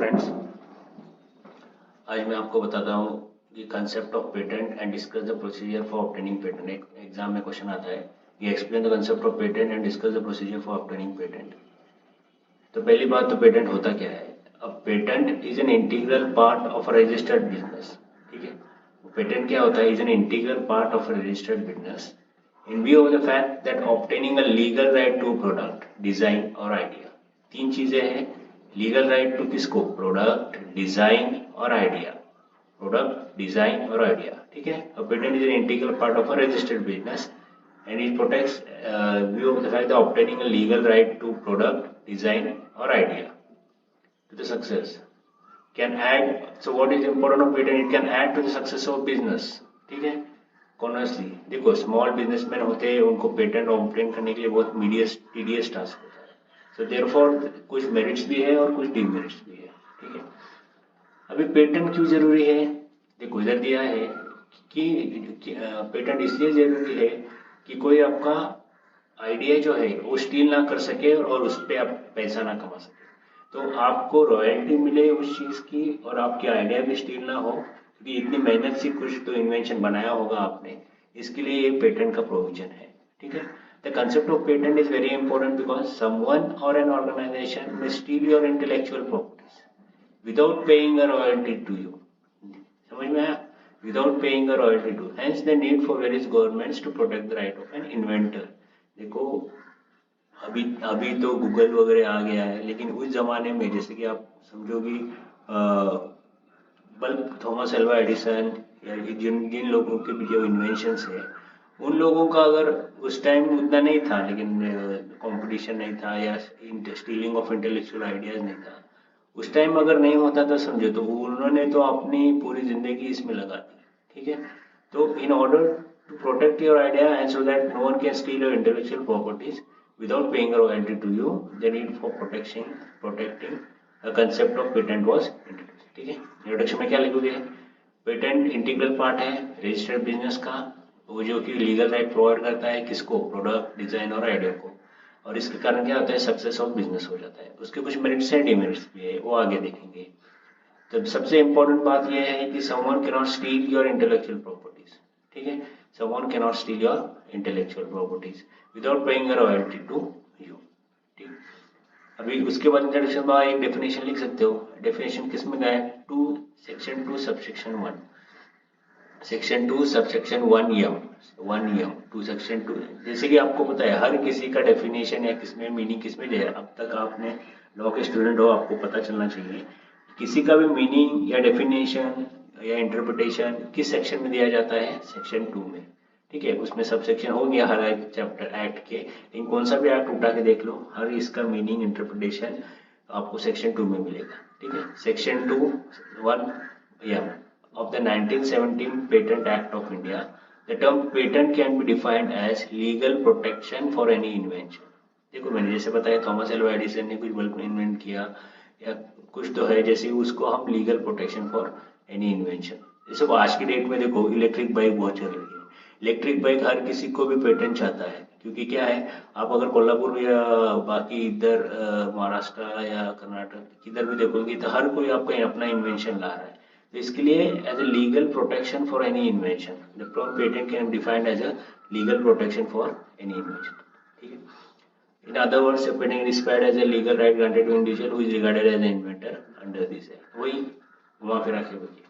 Friends, आज मैं आपको बताता हूँ कि concept of patent and discuss the procedure for obtaining patent. एक एग्जाम में क्वेश्चन आता है कि explain the concept of patent and discuss the procedure for obtaining patent. तो पहली बात तो पेटेंट होता क्या है। अब patent is an integral part of a registered business. ठीक है, पेटेंट क्या होता है? Is an integral part of a registered business in view of the fact that obtaining a legal right to product, design और idea. तीन चीजें हैं। Legal right to किसको? प्रोडक्ट, डिजाइन और आइडिया। प्रोडक्ट, डिजाइन और आइडिया। ठीक है, patent is an integral part of a registered business and it protects view of the fact that obtaining a legal right to product, design or idea to the success can add. So what is important of patent? It can add to the success of business. ठीक है, कॉन्वर्सली देखो small businessman होते हैं, उनको patent obtain करने के लिए बहुत टीडियस टास्क होता है। सो देयरफॉर कुछ मेरिट्स भी है और कुछ डीमेरिट्स भी है। ठीक है, अभी पेटेंट क्यों जरूरी है? देखो इधर दिया है कि पेटेंट इसलिए जरूरी है कि कोई आपका आइडिया जो है वो स्टील ना कर सके और उस पर आप पैसा ना कमा सके। तो आपको रॉयल्टी मिले उस चीज की और आपकी आइडिया भी स्टील ना हो, क्योंकि इतनी मेहनत से कुछ तो इन्वेंशन बनाया होगा आपने, इसके लिए ये पेटेंट का प्रोविजन है। ठीक है, the concept of patent is very important because someone or an organization may steal your intellectual properties without paying a royalty to you. समझ में आया? without paying a royalty to, hence the need for various governments to protect the right of an inventor. देखो अभी तो Google वगैरह आ गया है, लेकिन उस जमाने में जैसे कि आप समझोगी बल्ब थॉमस अल्वा एडिसन या जिन लोगों के भी जो इन्वेंशंस है, उन लोगों का अगर उस टाइम उतना नहीं था, लेकिन कंपटीशन नहीं था या स्टीलिंग ऑफ इंटेलेक्चुअल आइडियाज नहीं था, उस टाइम अगर नहीं होता तो समझो तो उन्होंने तो अपनी पूरी जिंदगी इसमें लगा दी। ठीक है, तो in order to protect your idea and so that no one can steal your intellectual properties without paying royalty to you, the need for protecting the concept of patent was introduced. ठीक है, introduction में क्या लिखोगे? Patent integral part है registered business का, वो जो कि लीगल राइट प्रोवाइड करता है किसको? प्रोडक्ट, डिजाइन और आइडिया को, और इसके कारण क्या होता है? सक्सेस ऑफ बिजनेस हो जाता है। उसके कुछ मेरिट्स है, डिमेरिट्स भी है, वो आगे देखेंगे। तो सबसे इंपॉर्टेंट बात यह है कि someone can not steal your intellectual properties. ठीक है, someone can not steal your intellectual properties without paying a royalty to you. ठीक, अभी उसके बाद इंट्रोडक्शन में एक डेफिनेशन लिख सकते हो। डेफिनेशन किस में गया? Section 2 subsection 1, section 2 subsection 1 to section 2। जैसे कि आपको पता है हर किसी का डेफिनेशन या किसमें मीनिंग किसमें दिया है। अब तक आपने लॉ के स्टूडेंट हो, आपको पता चलना चाहिए किसी का भी मीनिंग या डेफिनेशन या इंटरप्रिटेशन किस सेक्शन में दिया जाता है? सेक्शन 2 में। ठीक है, उसमें सब सेक्शन हो गया हर एक चैप्टर एक्ट के, लेकिन कौन सा भी एक्ट उठा के देख लो, हर इसका मीनिंग इंटरप्रिटेशन आपको सेक्शन 2 में मिलेगा। ठीक है, section 2(1) of the 1917 Patent Act of India, the term patent can be defined as legal protection for any invention. देखो मैंने जैसे बताया थॉमस एल्वा एडिसन ने कुछ बल्ब इन्वेंट किया या कुछ तो है, जैसे उसको हम legal protection for any invention. जैसे वो आज की डेट में देखो इलेक्ट्रिक बाइक बहुत चल रही है। इलेक्ट्रिक बाइक हर किसी को भी पेटेंट चाहता है, क्योंकि क्या है, आप अगर कोल्हापुर या बाकी इधर महाराष्ट्र या कर्नाटक किधर भी देखोगे तो हर कोई आपका अपना इन्वेंशन ला रहा है। तो इसके लिए as a legal protection for any invention, the term patent can be defined as a legal protection for any invention. ठीक है, in other words patent is described as a legal right granted to individual who is regarded as an inventor under this act. वही घुमा फिरा के बोलिए,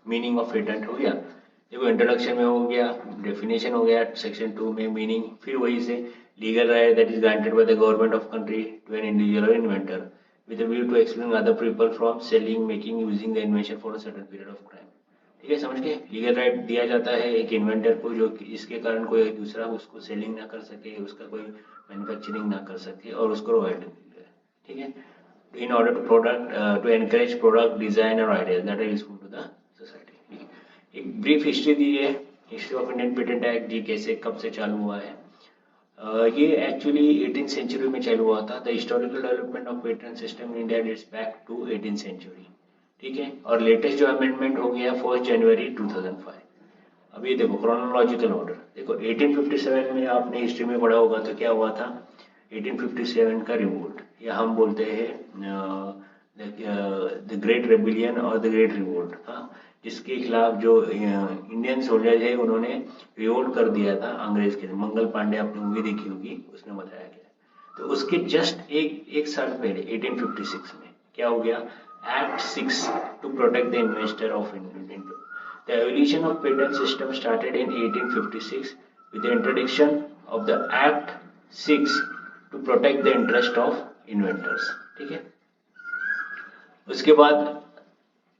meaning of patent हो गया, देखो इंट्रोडक्शन में हो गया, डेफिनेशन हो गया सेक्शन 2 में, मीनिंग, फिर वही से legal right that is granted by the government of country to an individual or inventor with a view to excluding other people from selling, making, using the invention for a certain period of time. ठीक है, समझ गए? Legal right दिया जाता है एक inventor को, जो इसके कारण कोई दूसरा उसको सेलिंग ना कर सके, उसका कोई मैन्युफैक्चरिंग ना कर सके और उसको रॉयल्टी मिल रहा है। ठीक है, in order to product to encourage product, design और ideas that are useful to the society. एक ब्रीफ हिस्ट्री दी है, history of Indian patent act जी, कैसे कब से चालू हुआ है। ये एक्चुअली 18th सेंचुरी में चालू हुआ था। The historical development of patent system in India dates back to 18th century. ठीक है, और लेटेस्ट जो अमेंडमेंट हो गया 1 जनवरी 2005। अब ये देखो क्रोनोलॉजिकल ऑर्डर, देखो 1857 में आपने हिस्ट्री में पढ़ा होगा तो क्या हुआ था? 1857 का रिवोल्ट, या हम बोलते हैं द ग्रेट रेबिलियन और द ग्रेट रिवोल्ट, हाँ, जिसके खिलाफ जो इंडियन सोल्जर है उन्होंने रिवोल्ट कर दिया था अंग्रेज के। मंगल पांडे आपने मूवी देखी होगी, उसमें बताया गया। तो उसके जस्ट एक साल पहले 1856 में क्या हो गया, act 6 to protect the investor of Indian. The evolution of patent system started in 1856 with the introduction of the Act 6 to protect the interest of inventors, ठीक है। उसके बाद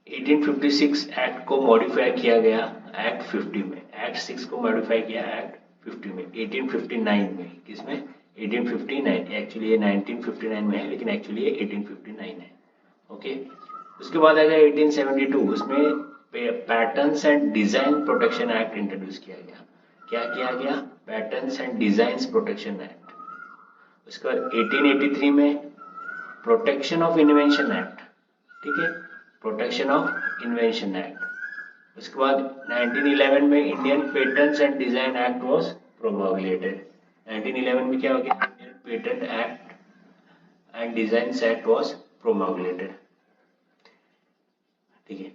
1856 एक्ट को मॉडिफाई किया गया एक्ट 50 में, एक्ट 6 को मॉडिफाई किया एक्ट 50 में, 1859 में, किसमें, 1859, एक्चुअली ये 1959 में है लेकिन एक्चुअली ये 1859 है, ओके। उसके बाद आ गया 1872, उसमें patterns and design protection act introduce किया गया। क्या किया गया, patterns and designs protection act. उसके बाद 1883 में प्रोटेक्शन ऑफ इन्वेंशन एक्ट, ठीक है, प्रोटेक्शन ऑफ इन्वेंशन एक्ट। उसके बाद 1911 में Indian patents and design act was प्रोमोगुलेटेड। 1911 में क्या हो गया, Indian patent act and designs act was प्रोमोगुलेटेड, ठीक है।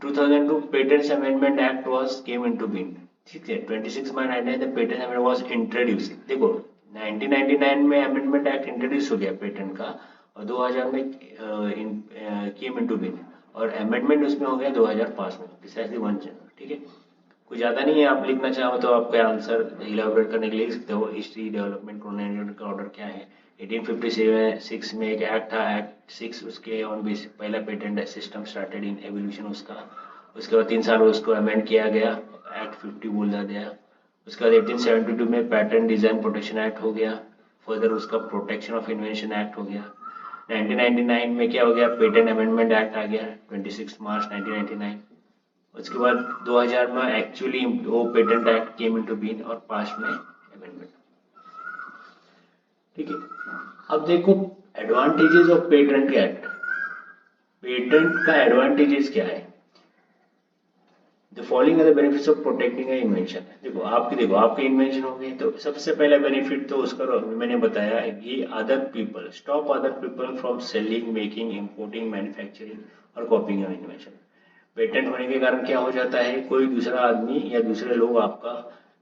2002 patents amendment act was came into being, ठीक है। 26 मार्च 1999 the patent amendment was introduce. देखो 1999 में अमेंडमेंट एक्ट इंट्रोड्यूस हो गया पेटेंट का, और 2000 में केम इनटू बीइंग, और अमेंडमेंट उसमें हो गया 2005 में, प्रिसाइसली 1 जनवरी, ठीक है। कुछ ज़्यादा नहीं है, आप लिखना चाहो तो आपका आंसर इलाबोरेट करने के लिए लिख सकते हो। हिस्ट्री डेवलपमेंट क्रोनोलॉजी का ऑर्डर क्या है। 1856 में एक एक्ट था, एक्ट 6, उसके ऑन बेसिस पहला पेटेंट सिस्टम स्टार्टेड इन एवोल्यूशन उसका। उसके बाद 3 साल उसको अमेंड किया गया, एक्ट 50 बोला गया। उसके बाद 1872 में पैटर्न डिजाइन प्रोटेक्शन एक्ट हो गया, फर्दर उसका प्रोटेक्शन ऑफ इन्वेंशन एक्ट हो गया। 1999 में क्या हो गया, पेटेंट अमेंडमेंट एक्ट आ गया 26 मार्च 1999। उसके बाद 2000 में एक्चुअली वो patent act came into being, और 5 में अमेंडमेंट, ठीक है। अब देखो advantages of patent act. Patent का एडवांटेजेस क्या है, the following are the benefits of protecting an invention. देखो आपके इन्वेंशन हो गए तो सबसे पहला बेनिफिट तो उसका मैंने बताया कि other people, stop other people from selling, making, importing, manufacturing और कॉपिंग योर इन्वेंशन। पेटेंट होने के कारण क्या हो जाता है, कोई दूसरा आदमी या दूसरे लोग आपका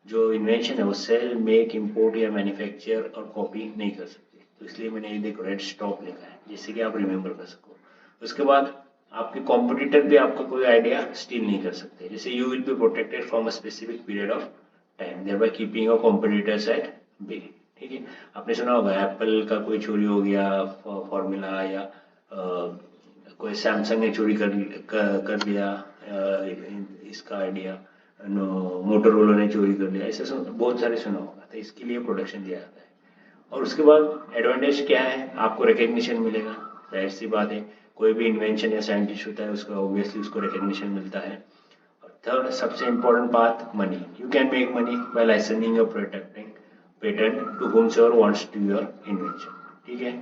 जो इन्वेंशन है वो सेल, मेक, इंपोर्ट या मैन्युफैक्चर और कॉपी नहीं कर सकते। तो इसलिए मैंने ये देखो रेड स्टॉप लिखा है, जिससे कि आप रिमेंबर कर सको। उसके बाद आपके कॉम्पिटिटर भी आपका कोई आइडिया स्टील नहीं कर सकते, जैसे you will be protected from a specific period of time, thereby keeping your competitors at bay, ठीक है। आपने सुना होगा एप्पल का कोई चोरी हो गया फॉर्मूला, या कोई सैमसंग ने चोरी कर लिया इसका आइडिया, मोटोरोला ने चोरी कर लिया, ऐसे बहुत सारे सुना होगा। तो इसके लिए प्रोटेक्शन दिया जाता है। और उसके बाद एडवांटेज क्या है, आपको रिकग्निशन मिलेगा, जाहिर सी बात है, कोई भी इन्वेंशन या साइंटिस्ट होता है उसका ऑब्वियसली उसको रिकग्निशन मिलता है। और थर्ड सबसे इंपॉर्टेंट बात, money. You can make money by licensing your protecting patent to whomsoever wants to your invention, ठीक है।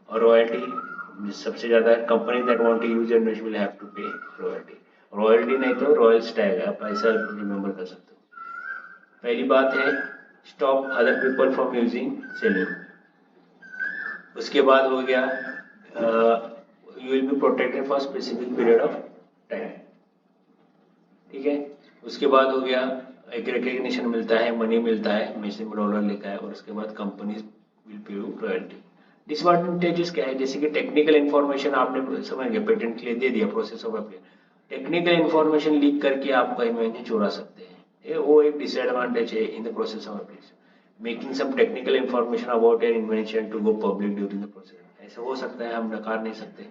और रॉयल्टी सबसे ज्यादा, company that want to use your invention will have to pay royalty. Royalty नहीं तो Royals tag, आप ऐसा remember कर सकते हो। पहली बात है stop other people from using selling. उसके बाद हो गया you will be protected for specific period of time, ठीक है। उसके बाद हो गया एक रिकग्निशन मिलता है, मनी मिलता है, मैक्सिमम डॉलर लिखा है, और उसके बाद companies will pay you royalty. Disadvantages क्या है, जैसे कि टेक्निकल इन्फॉर्मेशन आपने समझ गए पेटेंट के लिए दे दिया, process of application, technical information leak करके आपका इन्वेंशन चुरा सकते हैं, वो एक डिसएडवांटेज है in the process of application. Making some technical information about your invention to go public during the process, ऐसा हो सकता है, हम नकार नहीं सकते।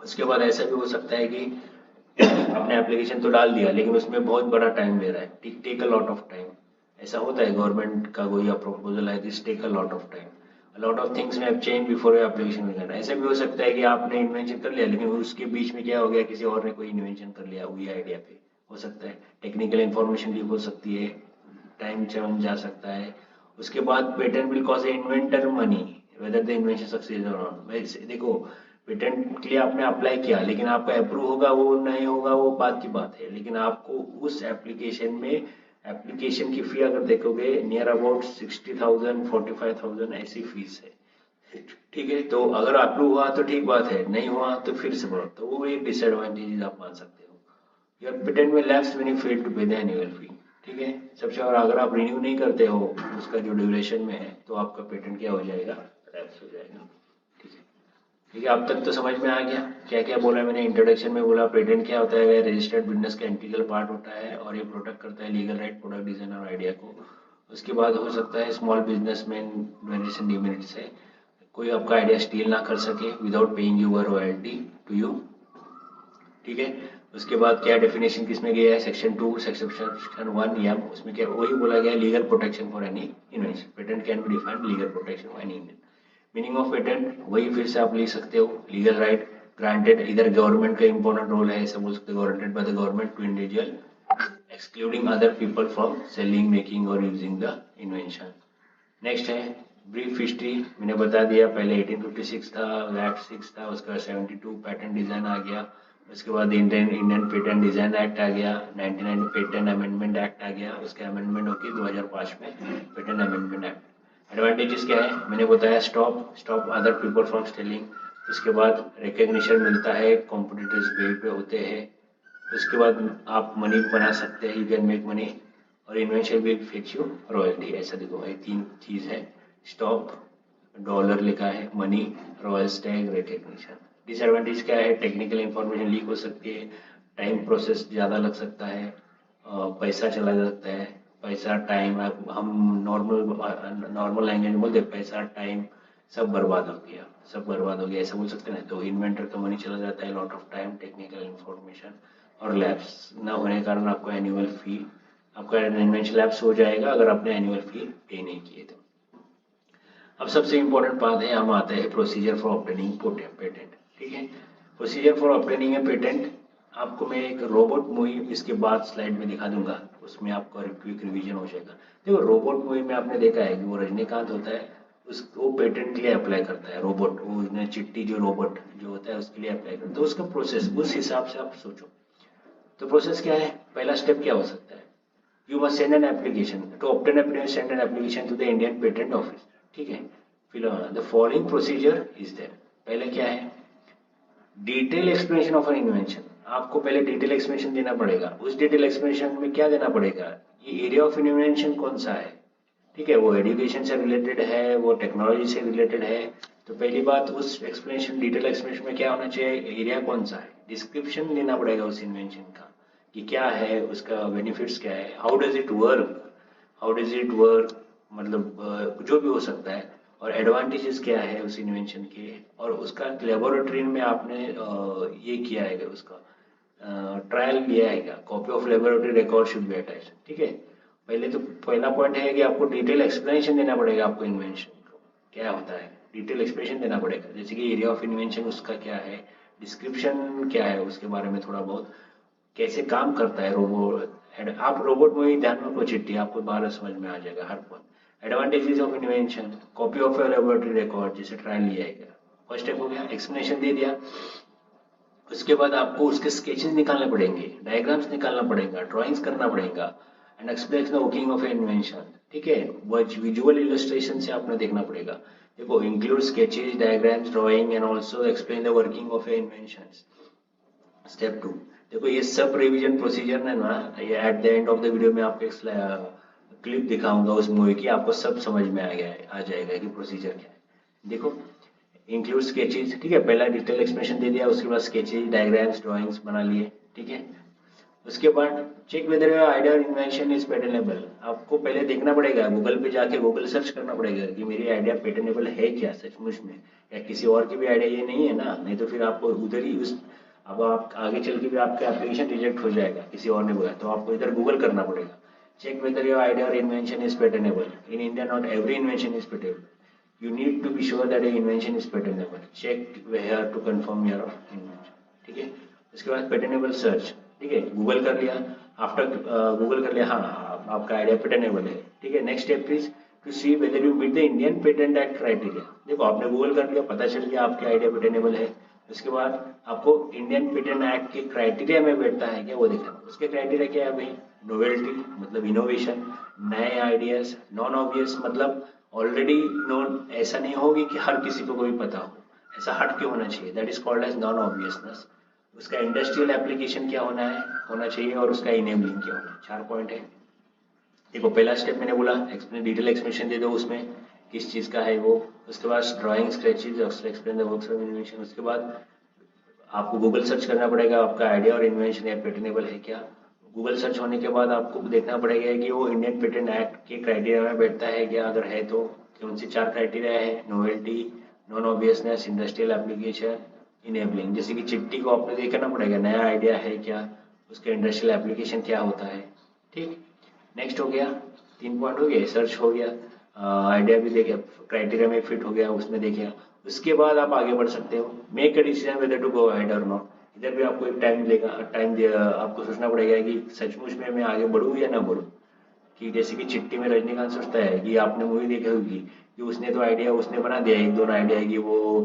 उसके बाद ऐसा भी हो सकता है कि आपने एप्लीकेशन तो डाल दिया लेकिन उसमें बहुत बड़ा टाइम ले रहा है, take a lot of time, ऐसा होता है। गवर्नमेंट का कोई प्रपोजल है, this take a lot of time, a lot of things में have change before your application will run. ऐसा भी हो सकता है कि आपने इन्वेंशन कर लिया लेकिन उसके बीच में क्या हो गया, किसी और ने कोई इन्वेंशन कर लिया वही आइडिया पे, हो सकता है। टेक्निकल इन्फॉर्मेशन लीक हो सकती है, टाइम चम जा सकता है। उसके बाद patent will cost inventor money whether the invention success और नॉट। देखो पेटेंट के लिए आपने अप्लाई किया लेकिन आपका अप्रूव होगा वो नहीं होगा वो बात की बात है, लेकिन आपको उस एप्लीकेशन में एप्लीकेशन की फी अगर देखोगे नियर अबाउट 60,000 45,000 ऐसी फीस है। ठीक है, तो अगर अप्रूव हुआ तो ठीक बात है, नहीं हुआ तो फिर से भरो, तो वो एक डिसएडवांटेज आप मान सकते हो। Your patent may lapse when you fail to pay the annual fee. ठीक है, सबसे और अगर आप रिन्यू नहीं करते हो उसका जो ड्यूरेशन में है तो आपका पेटेंट क्या हो जाएगा, लैप्स हो जाएगा। ठीक है, ठीक है, अब तक तो समझ में आ गया क्या क्या बोला मैंने। इंट्रोडक्शन में बोला पेटेंट क्या होता है, रजिस्टर्ड बिजनेस का इंटीग्रल पार्ट होता है और ये प्रोटेक्ट करता है लीगल राइट, प्रोडक्ट डिजाइन और आइडिया को। उसके बाद हो सकता है स्मॉल बिजनेसमैन वेरिएशन डिमेरिट्स है, कोई आपका आइडिया स्टील ना कर सके without paying your royalty to you. ठीक है, उसके बाद क्या डेफिनेशन किसमें गया है, सेक्शन 2 सेक्शन 1 या उसमें क्या वही बोला गया है, legal protection for any invention, patent can be defined legal protection for any invention. Meaning of patent वही फिर से आप लिख सकते हो, लीगल राइट ग्रांटेड, इधर गवर्नमेंट का इंपॉर्टेंट रोल है, ऐसा बोल सकते हो, granted by the government to individual excluding other people from selling making or using the invention. Next है ब्रीफ हिस्ट्री, मैंने बता दिया पहले 1856 था, एक्ट 6 था, उसका 72 पैटर्न डिजाइन आ गया, उसके बाद इंडियन पेटेंट डिजाइन एक्ट आ गया, 99 पेटेंट अमेंडमेंट एक्ट आ गया, उसके अमेंडमेंट होके 2005 में पेटेंट अमेंडमेंट एक्ट। एडवांटेजेस क्या है मैंने बताया, stop other people from stealing, उसके बाद रिकग्निशन मिलता है, कॉम्पिटिटर्स पे होते हैं, उसके बाद आप मनी बना सकते हैं, यू कैन मेक मनी, और invention will fetch you royalty. ऐसा देखो ये 3 चीज है, स्टॉप, डॉलर लिखा है, money, Royals tag, recognition. Disadvantage क्या है, टेक्निकल इंफॉर्मेशन लीक हो सकती है, टाइम प्रोसेस ज़्यादा लग सकता है, पैसा चला जाता है, पैसा टाइम, हम नॉर्मल लैंग्वेज में बोलते पैसा टाइम सब बर्बाद हो गया, सब बर्बाद हो गया ऐसा बोल सकते हैं। तो इन्वेंटर का मनी चला जाता है, lot of time, technical information और लैब्स न होने के कारण आपको एनुअल फी, आपका इन्वेंशन लैब्स हो जाएगा अगर आपने एनुअल फी पे नहीं किए तो। अब सबसे इम्पोर्टेंट बात है, हम आते हैं प्रोसीजर फॉर ऑब्टेनिंग पेटेंट। ठीक है, procedure for obtaining A patent, आपको मैं एक रोबोट मूवी इसके बाद स्लाइड में दिखा दूंगा, उसमें आपका क्विक रिवीजन हो जाएगा। देखो रोबोट मूवी में आपने देखा है कि वो रजनीकांत होता है, उसको पेटेंट के लिए अप्लाई करता है, रोबोट वो चिट्टी जो रोबोट जो होता है उसके लिए अप्लाई करता है, तो उसका प्रोसेस उस हिसाब से आप सोचो। तो प्रोसेस क्या है, पहला स्टेप क्या हो सकता है, you must send an application to obtain a patent, send an application to the Indian patent office. ठीक है, फिर the following procedure is there, पहले क्या है, detail explanation of an invention, आपको पहले डिटेल एक्सप्लेनेशन देना पड़ेगा। उस डिटेल एक्सप्लेनेशन में क्या देना पड़ेगा, ये एरिया ऑफ इन्वेंशन कौन सा है, ठीक है, वो एजुकेशन से रिलेटेड है, वो टेक्नोलॉजी से रिलेटेड है, तो पहली बात उस एक्सप्लेनेशन डिटेल एक्सप्लेनेशन में क्या होना चाहिए, एरिया कौन सा है, डिस्क्रिप्शन देना पड़ेगा उस इन्वेंशन का कि क्या है, उसका बेनिफिट्स क्या है, how does it work, how does it work, मतलब जो भी हो सकता है, और एडवांटेजेस क्या है उस इन्वेंशन के, और उसका लेबोरेटरी में आपने ये किया है उसका ट्रायल लिया है क्या, copy of laboratory record should be attached. ठीक है, पहले तो पहला पॉइंट है कि आपको डिटेल एक्सप्लेनेशन देना पड़ेगा, आपको इन्वेंशन को क्या होता है डिटेल एक्सप्लेनेशन देना पड़ेगा, जैसे कि एरिया ऑफ इन्वेंशन उसका क्या है, डिस्क्रिप्शन क्या है उसके बारे में थोड़ा बहुत, कैसे काम करता है रोबोट, आप रोबोट में ही ध्यान में रखो चिट्ठी, आपको बारह समझ में आ जाएगा हर point. Advantages of invention, copy of laboratory record जैसे ट्रायल लिया है, फर्स्ट स्टेप हो गया, एक्सप्लेनेशन दे दिया। उसके बाद आपको उसके स्केचेस निकालने पड़ेंगे, डायग्राम्स निकालना पड़ेगा, ड्राइंग्स करना पड़ेगा, and explain the working of invention. ठीक है, विजुअल इलस्ट्रेशन से आपने देखना पड़ेगा, देखो include sketches, diagrams, drawing and also explain the working of invention. Step 2, देखो ये सब रिवीजन प्रोसीजर है ना, ये at the end of the video में आपको एक क्लिप दिखाऊंगा उस मूवी की, आपको सब समझ में आ जाएगा कि प्रोसीजर क्या है। देखो इंक्लूड स्केचेस, ठीक है, पहला डिटेल एक्सप्लेनेशन दे दिया, उसके बाद स्केचेस, डायग्राम्स, ड्राइंग्स बना लिए। ठीक है, उसके बाद चेक वेदर योर आइडिया और इन्वेंशन इज पेटेनेबल, आपको पहले देखना पड़ेगा, गूगल पे जाके गूगल सर्च करना पड़ेगा कि मेरी आइडिया पेटेनेबल है क्या सचमुच में, या किसी और की भी आइडिया ये नहीं है ना, नहीं तो फिर आपको उधर ही उस, अब आप आगे चल के भी आपका एप्लीकेशन रिजेक्ट हो जाएगा किसी और ने बोला, तो आपको इधर गूगल करना पड़ेगा। चेक वेदर योर आइडिया और invention is patentable, in India not every invention is patentable, you need to be sure that your invention is patentable, check where to confirm your invention। ठीक है, उसके बाद पेटेनेबल search, ठीक है, Google कर लिया, after Google कर लिया, हाँ आपका आइडिया पेटेनेबल है। ठीक है, next step is to see whether you meet the Indian patent act criteria, देखो आपने गूगल कर लिया, पता चल गया आपके आइडिया पेटेनेबल है, उसके बाद आपको इंडियन पेटेंट एक्ट के क्राइटेरिया में बैठता है क्या वो देखना। उसके क्राइटेरिया क्या है भाई, नोवेल्टी मतलब इनोवेशन, नए आइडियाज, नॉन ऑब्वियस मतलब ऑलरेडी नोन, ऐसा नहीं होगी कि हर किसी को कोई पता हो, ऐसा हट के होना चाहिए, that is called as non obviousness. उसका इंडस्ट्रियल एप्लीकेशन क्या होना चाहिए और उसका इनेबलिंग क्या होना है। 4 पॉइंट है। देखो पहला स्टेप मैंने बोला डिटेल एक्सप्लेनेशन दे दो उसमें किस चीज़ का है वो। उसके बाद drawing sketches explain the works of invention. उसके बाद आपको गूगल सर्च करना पड़ेगा आपका आइडिया और इन्वेंशन या पेटेंटेबल है क्या। गूगल सर्च होने के बाद आपको देखना पड़ेगा कि वो इंडियन पेटेंट एक्ट के क्राइटेरिया में बैठता है क्या, अगर है तो कौन से 4 क्राइटेरिया है, novelty, non obviousness, industrial application, enabling. जैसे कि चिट्ठी को आपने देखना पड़ेगा नया आइडिया है क्या, उसका इंडस्ट्रियल एप्लीकेशन क्या होता है। ठीक, नेक्स्ट हो गया 3 पॉइंट हो गए, सर्च हो गया, आइडिया भी देखे, क्राइटेरिया में फिट हो गया उसमें देखे। उसके बाद आप आगे बढ़ सकते हो, make a decision whether to go ahead or not. इधर भी आपको एक टाइम मिलेगा, आपको सोचना पड़ेगा कि सचमुच में मैं आगे बढ़ूँ या ना बढ़ूँ। कि जैसे कि चिट्ठी में रजनीकांत सोचता है कि आपने मूवी देखी होगी कि उसने तो आइडिया उसने बना दिया एक दोनों आइडिया कि वो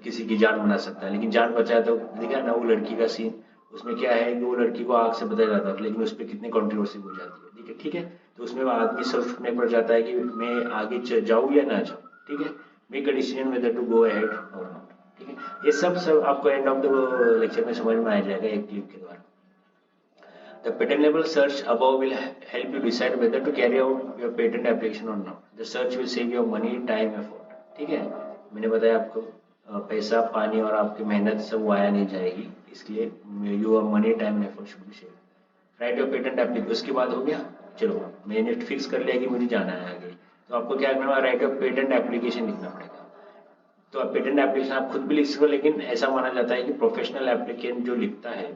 किसी की जान बना सकता है, लेकिन जान बचाया तो देखा ना वो लड़की का सीन, उसमें क्या है कि वो लड़की को आग से बचाया जाता है लेकिन उस पर कितनी कंट्रोवर्सी हो जाती है। ठीक है, ठीक है, तो उसमें आदमी सोचने पड़ जाता है कि मैं आगे जाऊँ या ना जाऊँ। ठीक है, make a decision whether to go ahead or not. ठीक है, ये सब आपको एंड ऑफ द लेक्चर में समझ में आ जाएगा एक क्लिप के द्वारा। The patentable search above will help you decide whether to carry out your patent application or not. The search will save your money, time, effort. ठीक है, मैंने बताया आपको पैसा, पानी और आपकी मेहनत सब वाया नहीं जाएगी, इसलिए your money, time, effort should be save. Right your patent application, उसके बाद हो गया। चलो मैंने फिक्स कर लिया कि मुझे जाना है आगे, तो आपको क्या करना है, राइट योर पेटेंट एप्लीकेशन लिखना पड़ेगा। तो आप पेटेंट एप्लीकेशन आप खुद भी लिख सकते हो, लेकिन ऐसा माना जाता है कि प्रोफेशनल एप्लीकेंट जो लिखता है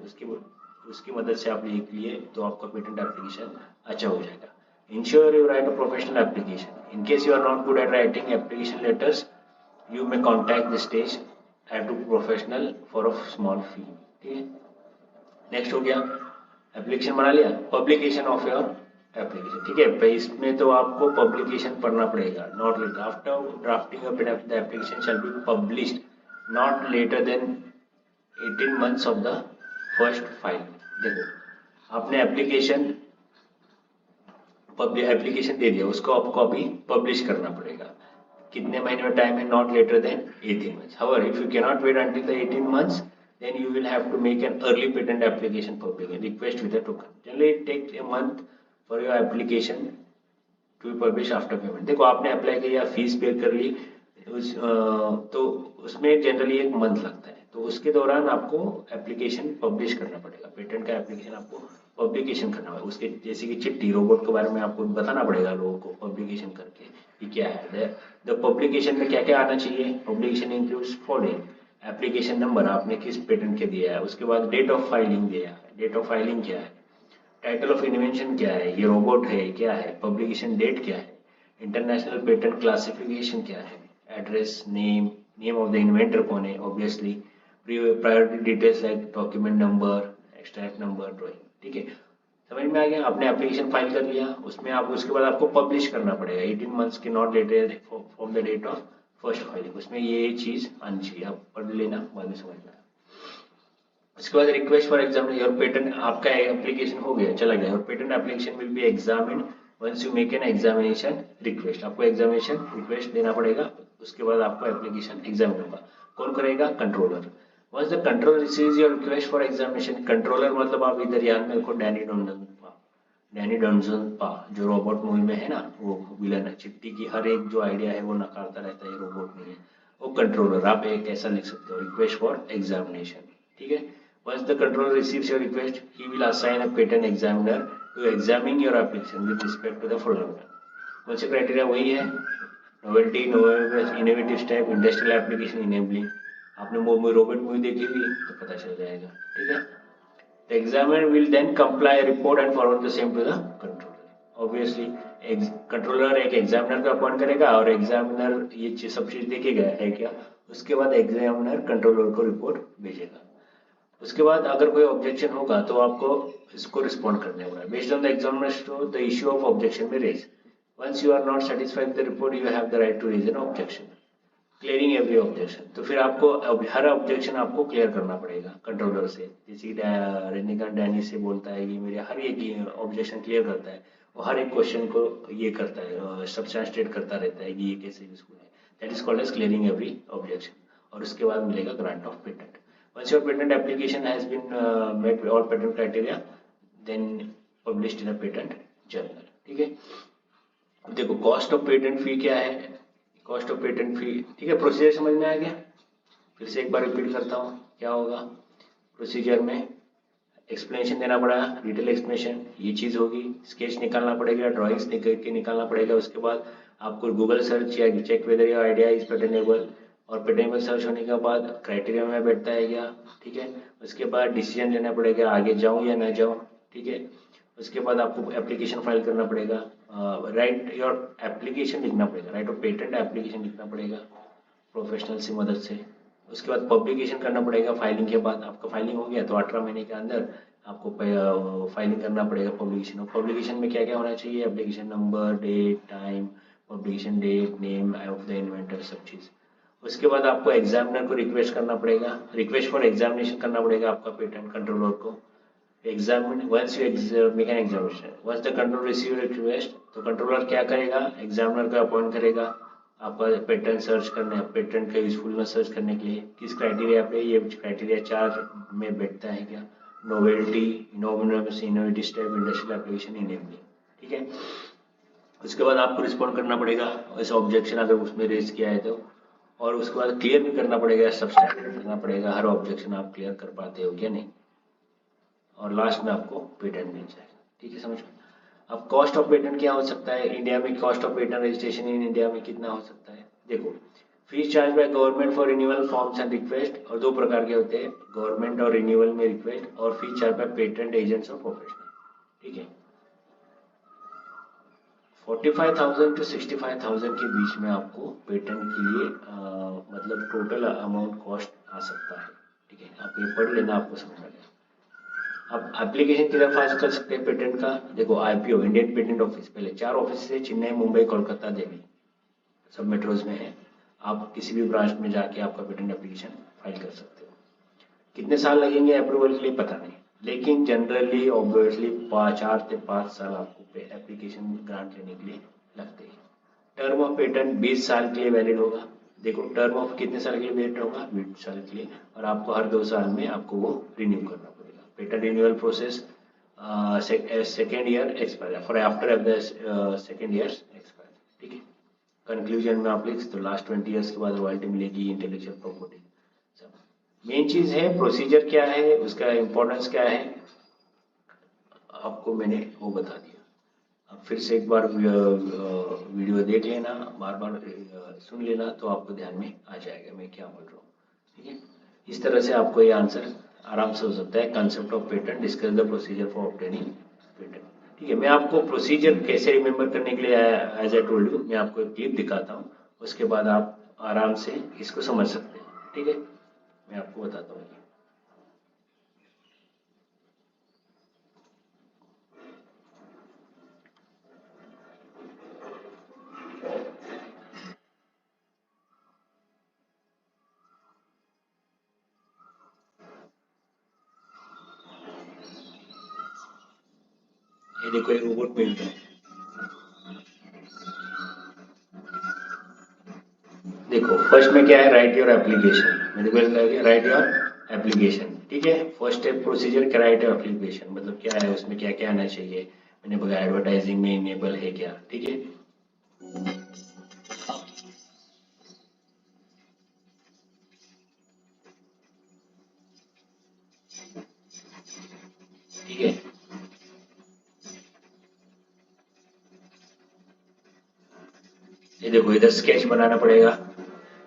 उसकी मदद से आप लिख लिए तो आपका पेटेंट एप्लीकेशन अच्छा हो जाएगा। Ensure you write a professional application. In case you are not good at writing application letters you may contact the stage at to professional for a small fee. ठीक है, नेक्स्ट हो गया application बना लिया, publication of your application. ठीक है, भाई इसमें तो आपको पब्लिकेशन पढ़ना पड़ेगा। Not later after drafting the application shall be published not later than 18 months of the first file. देखो आपने एप्लीकेशन दे दिया, उसको आपको अभी पब्लिश करना पड़ेगा। कितने महीने में टाइम है, not later than 18 months। However, if you cannot wait until the 18 months, then you will have to make an early patent application public and request with a token. Generally, it takes a month for your application to be published after payment. देखो आपने apply किया, fees पे कर ली, तो उसमें generally एक month लगता है, तो उसके दौरान आपको एप्लीकेशन पब्लिश करना पड़ेगा। पेटेंट का एप्लीकेशन आपको पब्लिकेशन करना होगा। उसके जैसे कि चिट्ठी रोबोट के बारे में आपको बताना पड़ेगा लोगों को पब्लिकेशन करके कि क्या है। द पब्लिकेशन में क्या क्या आना चाहिए, publication includes following, application number आपने किस पेटेंट के दिया है, उसके बाद डेट ऑफ फाइलिंग दिया है, डेट ऑफ फाइलिंग क्या है, टाइटल ऑफ इन्वेंशन क्या है, ये रोबोट है क्या है, पब्लिकेशन डेट क्या है, इंटरनेशनल पेटेंट क्लासिफिकेशन क्या है, address, name of the inventor कौन है, obviously priority details like document number, extract number, drawing. ठीक है, समझ में आ गया। आपने एप्लीकेशन फाइल कर लिया, उसमें आप उसके बाद आपको पब्लिश करना पड़ेगा 18 months के not later from the date of first filing. उसमें ये चीज आनी चाहिए, आप पढ़ लेना, बाद में समझ में। उसके बाद request for exam, your patent, आपका एप्लीकेशन हो गया, चला गया, your patent application will be examined once you make an examination request. आपको एग्जामिनेशन रिक्वेस्ट देना पड़ेगा, उसके बाद आपको एप्लीकेशन एग्जामिन होगा। कौन करेगा, controller. Once the controller receives your request for examination, controller मतलब आप इधर याद में रखो डैनी डोंजनपा जो रोबोट मूवी में है ना, वो विलन है, चिट्ठी की हर एक जो आइडिया है वो नकारता रहता है, ये रोबोट नहीं है, वो कंट्रोलर। आप एक ऐसा लिख सकते हो, रिक्वेस्ट फॉर एग्जामिनेशन। ठीक है, once the controller receives your request he will assign a patent examiner to examine your application with respect to the following। कौन से क्राइटेरिया, वही है novelty, innovative step, industrial application, enabling. आपने robot movie देखी हुई तो पता चल जाएगा। ठीक है, the examiner will then compile a report and forward the same to the controller। obviously controller एक एग्जामिनर का अपॉइंट करेगा और एग्जामिनर ये सब चीज देखेगा है क्या, उसके बाद एग्जामिनर कंट्रोलर को रिपोर्ट भेजेगा। उसके बाद अगर कोई ऑब्जेक्शन होगा तो आपको इसको रिस्पॉन्ड करना होगा। Based on the examiners to the issue of objection में raise, once you are not satisfied with the report you have the right to raise an objection, clearing every objection. तो फिर आपको हर ऑब्जेक्शन आपको clear करना पड़ेगा controller से। जैसे Rajinikanth Danny से बोलता है कि मेरे हर एक ऑब्जेक्शन क्लियर करता है, वो हर एक क्वेश्चन को ये करता है, सब्सटेंशिएट करता रहता है कि ये कैसे यूजफुल है। That is called as clearing every objection, और उसके बाद मिलेगा grant of patent. Once your patent application has been met all patent criteria, then published in a patent journal. ठीक है, देखो कॉस्ट ऑफ पेटेंट फी क्या है, कॉस्ट ऑफ पेटेंट फी, ठीक है। प्रोसीजर समझ में आ गया? फिर से एक बार रिपीट करता हूँ, क्या होगा प्रोसीजर में, एक्सप्लेनेशन देना पड़ेगा, डिटेल एक्सप्लेनेशन, ये चीज होगी, स्केच निकालना पड़ेगा, ड्राइंग्स निकालना पड़ेगा, उसके बाद आपको गूगल सर्च या check whether your idea is patentable, और पेटेंटेबल सर्च होने के बाद क्राइटेरिया में बैठता है क्या, ठीक है। उसके बाद डिसीजन लेना पड़ेगा, आगे जाऊँ या ना जाऊँ, ठीक है। उसके बाद आपको एप्लीकेशन फाइल करना पड़ेगा, राइट योर एप्लीकेशन लिखना पड़ेगा, राइट ऑफ पेटेंट एप्लीकेशन लिखना पड़ेगा प्रोफेशनल की मदद से। उसके बाद पब्लिकेशन करना पड़ेगा, फाइलिंग के बाद आपका फाइलिंग हो गया तो 18 महीने के अंदर आपको फाइलिंग करना पड़ेगा पब्लिकेशन। और पब्लिकेशन में क्या क्या होना चाहिए, application number, date, time, publication date, name of the inventor, सब चीज़। उसके बाद आपको एग्जामिनर को रिक्वेस्ट करना पड़ेगा, रिक्वेस्ट फॉर एग्जामिनेशन करना पड़ेगा आपका पेटेंट कंट्रोलर को। Examine once you make an examination, once the controller receive request, तो कंट्रोलर क्या करेगा, एग्जामिनर को अपॉइंट करेगा आपका पेटेंट सर्च करने, पेटेंट का यूजफुलनेस सर्च करने के लिए। किस क्राइटेरिया पे, ये क्राइटेरिया 4 में बैठता है क्या, novelty, innovative, innovative step, industrial application, enabling, ठीक है। उसके बाद आपको रिस्पॉन्ड करना पड़ेगा ऐसा ऑब्जेक्शन अगर उसमें रेज किया है तो, और उसके बाद क्लियर भी करना पड़ेगा, सब्सटैंडर्ड करना पड़ेगा, हर ऑब्जेक्शन आप क्लियर कर पाते हो क्या नहीं, और लास्ट में आपको पेटेंट मिल जाएगा। ठीक है, समझ में? अब कॉस्ट ऑफ पेटेंट क्या हो सकता है इंडिया में, cost of patent registration in India में कितना हो सकता है, देखो fees charge by government for renewal forms and request, और 2 प्रकार के होते हैं, गवर्नमेंट और रिन्यूअल में रिक्वेस्ट, और fees charge by patent agents और प्रोफेशनल। ठीक है, 45,000 to 65,000 के बीच में आपको पेटेंट के लिए मतलब टोटल अमाउंट कॉस्ट आ सकता है। ठीक है, आप ये पढ़ लेना, आपको समझ में आएगा। अब एप्लीकेशन किधर फाइल कर सकते हैं पेटेंट का, देखो आईपीओ, इंडियन पेटेंट ऑफिस, पहले 4 ऑफिस है, चेन्नई, मुंबई, कोलकाता, दिल्ली, सब मेट्रोज में है। आप किसी भी ब्रांच में जाके आपका पेटेंट एप्लीकेशन फाइल कर सकते हो। कितने साल लगेंगे अप्रूवल के लिए पता नहीं, लेकिन जनरली ऑब्वियसली 4 से 5 साल आपको एप्लीकेशन ग्रांट लेने के लिए लगते हैं। टर्म ऑफ पेटेंट 20 साल के लिए वैलिड होगा। देखो टर्म ऑफ कितने साल के लिए वैलिड होगा, 20 साल के लिए, और आपको हर 2 साल में आपको वो रिन्यू करना पड़ेगा। Patent renewal process second year expire, for after the second year expire. ठीक है, कंक्लूजन में आप लिख तो लास्ट 20 ईयर्स के बाद रॉयल्टी मिलेगी, इंटेलेक्चुअल प्रॉपर्टी। मेन चीज है प्रोसीजर क्या है, उसका इंपॉर्टेंस क्या है, आपको मैंने वो बता दिया। अब फिर से एक बार वीडियो देख लेना, बार बार सुन लेना, तो आपको ध्यान में आ जाएगा मैं क्या बोल रहा हूँ। ठीक है, इस तरह से आपको ये आंसर आराम से हो सकता है। Concept of patent, discuss the procedure for obtaining patent. ठीक है, मैं आपको प्रोसीजर कैसे रिमेम्बर करने के लिए, एज आई टोल्ड यू, मैं आपको एक क्लिप दिखाता हूँ, उसके बाद आप आराम से इसको समझ सकते हैं। ठीक है, मैं आपको बताता हूँ। ये देखो एक रोबोट मिल रहा है, देखो फर्स्ट में क्या है, राइट योर एप्लीकेशन, मेरे को लगे राइट योर एप्लीकेशन। ठीक है, फर्स्ट स्टेप प्रोसीजर क्या, राइट योर एप्लीकेशन, मतलब क्या है उसमें क्या क्या आना चाहिए, मैंने बोला एडवर्टाइजिंग में इनेबल है क्या। ठीक है, ठीक है, ये देखो इधर स्केच बनाना पड़ेगा,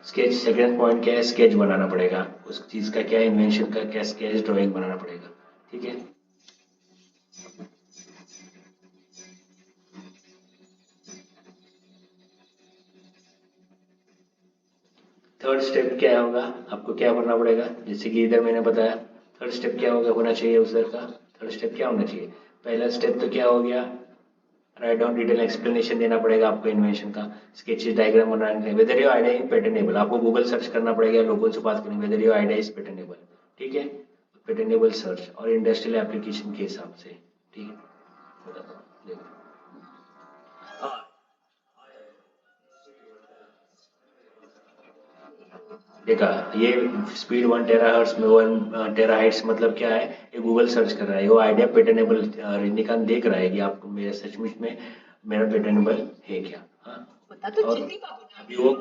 स्केच सेकेंड पॉइंट क्या है, स्केच बनाना पड़ेगा, उस चीज का क्या इन्वेंशन का क्या स्केच ड्राइंग बनाना पड़ेगा। ठीक है, थर्ड स्टेप क्या होगा, आपको क्या करना पड़ेगा, जैसे कि इधर मैंने बताया थर्ड स्टेप क्या होगा, होना चाहिए उधर का, थर्ड स्टेप क्या होना चाहिए, पहला स्टेप तो क्या हो गया, राइट डाउन डिटेल एक्सप्लेनेशन देना पड़ेगा आपको इन्वेंशन का, स्केचेस डायग्राम बनाने, weather your idea is patentable, आपको गूगल सर्च करना पड़ेगा, लोगों से बात करनी, weather your idea is patentable. ठीक है, पेटेंटेबल सर्च और इंडस्ट्रियल एप्लीकेशन के हिसाब से। ठीक है, बताता हूँ, देखो देखा, ये स्पीड 1 टेराहर्ट्ज में 1 टेराहाइट्स मतलब क्या है, ये गूगल सर्च कर रहा है, वो आइडिया पेटेनेबल रजनीकांत देख रहा है कि आपको मेरा सचमुच में मेरा पेटेनेबल है क्या। हाँ, और अभी वो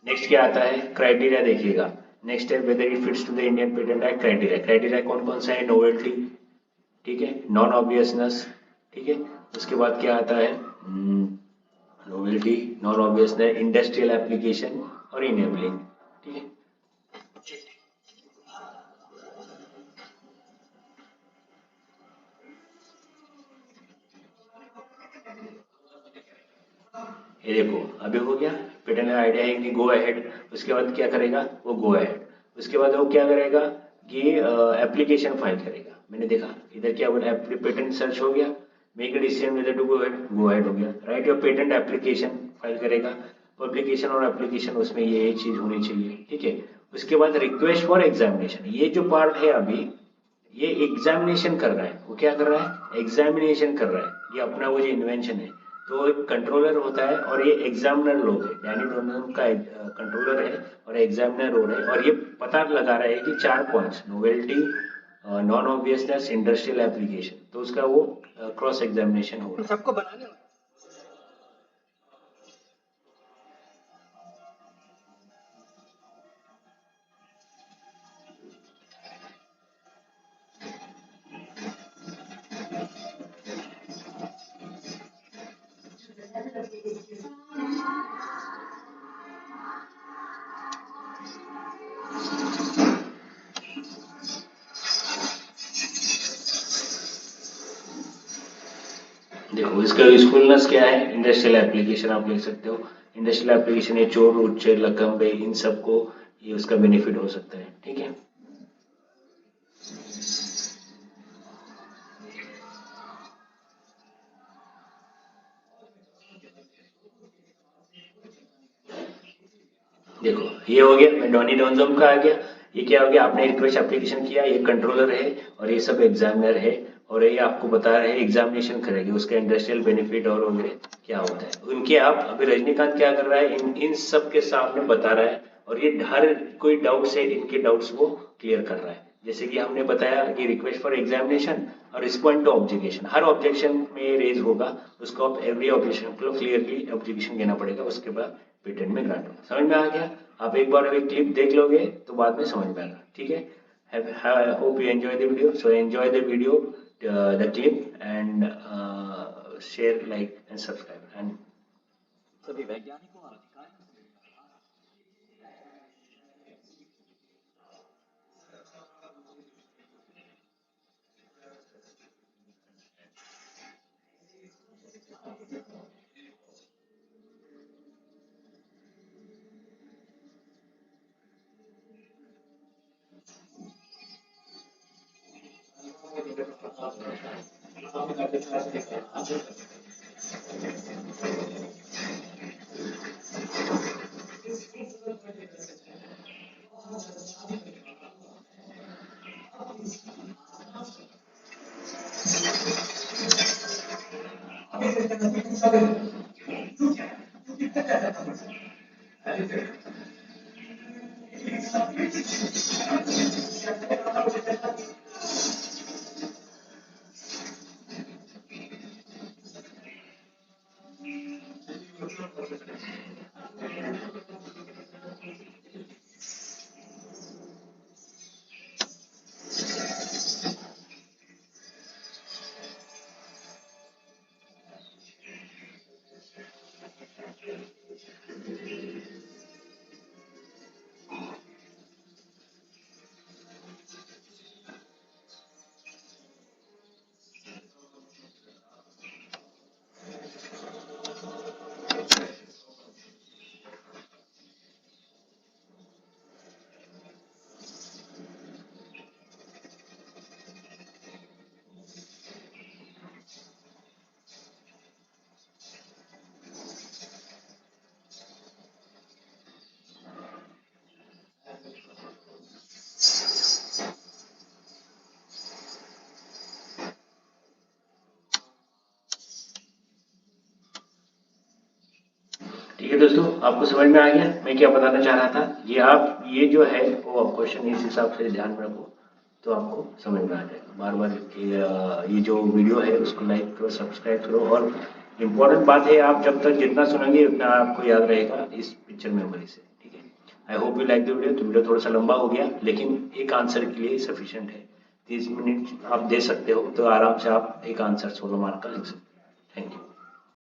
नेक्स्ट क्या आता है, क्राइटेरिया देखिएगा। नेक्स्ट है whether it fits to the Indian patent act criteria. Criteria कौन कौन सा है, नोवेल्टी, ठीक है, नॉन ऑब्वियसनेस, ठीक है, उसके बाद क्या आता है, novelty, non obviousness, industrial application और इनेबलिंग, ठीक है। ये देखो अभी हो गया, पेटेंट आइडिया है कि गो अहेड, उसके बाद क्या करेगा, वो गो अहेड, उसके बाद वो क्या करेगा कि एप्लीकेशन फाइल करेगा। मैंने देखा इधर क्या बोला, पेटेंट सर्च हो गया, make a decision whether to go ahead हो गया, right your patent application file करेगा, पब्लिकेशन और एप्लीकेशन उसमें ये चीज होनी चाहिए, ठीक है। उसके बाद रिक्वेस्ट फॉर एग्जामिनेशन, ये जो पार्ट है अभी ये एग्जामिनेशन कर रहा है, वो क्या कर रहा है, एग्जामिनेशन कर रहा है, ये अपना वो जो इन्वेंशन है, तो एक कंट्रोलर होता है और ये एग्जामिनर लोग है, डैनी डोनम का कंट्रोलर है और एग्जामिनर रोल है, और ये पता लगा रहा है कि 4 points, novelty, non obviousness, industrial application, तो उसका वो क्रॉस एग्जामिनेशन हो रहा है। सबको बनाने देखो इसका यूजफुलनेस क्या है, इंडस्ट्रियल एप्लीकेशन आप लिख सकते हो, इंडस्ट्रियल एप्लीकेशन ये चोर उच्चर लकम्बे इन सबको ये उसका बेनिफिट हो सकता है, ठीक है। देखो ये हो गया, डॉनी डोनजम का आ गया, ये क्या हो गया, आपने रिक्वेस्ट एप्लीकेशन किया, ये कंट्रोलर है और ये सब एग्जामिनर है, और ये आपको बता रहे हैं एग्जामिनेशन करेंगे, उसका इंडस्ट्रियल बेनिफिट और वगैरह क्या होता है उनके। आप अभी रजनीकांत क्या कर रहा है, इन सब के सामने बता रहा है, और ये हर कोई डाउट्स है इनके डाउट्स वो क्लियर कर रहा है। जैसे कि हमने बताया कि रिक्वेस्ट फॉर एग्जामिनेशन और रिस्पॉन्ड टू ऑब्जेक्शन, हर ऑब्जेक्शन में रेज होगा, उसको आप एवरी ऑब्जेक्शन को क्लियरली ऑब्जेक्शन देना पड़ेगा, उसके बाद पेटेंट में ग्रांट होगा। समझ में आ गया, आप एक बार अभी क्लिप देख लोगे तो बाद में समझ में आएगा, ठीक है। Hope you enjoy the video, so enjoy the video, the clip and share, like and subscribe and सभी वैज्ञानिकों और अधिकारियों ठीक है दोस्तों, आपको समझ में आ गया मैं क्या बताना चाह रहा था। ये जो है वो आप क्वेश्चन इस हिसाब से ध्यान में रखो तो आपको समझ में आ जाएगा। बार बार ये जो वीडियो है उसको लाइक करो, सब्सक्राइब करो, और इम्पोर्टेंट बात है आप जब तक जितना सुनेंगे उतना आपको याद रहेगा इस पिक्चर मेमोरी से। ठीक है, I hope you like the video. तो वीडियो थोड़ा सा लंबा हो गया लेकिन एक आंसर के लिए सफिशिएंट है। 30 मिनट आप दे सकते हो तो आराम से आप एक आंसर 16 मार्क का लिख सकते हो। Thank you.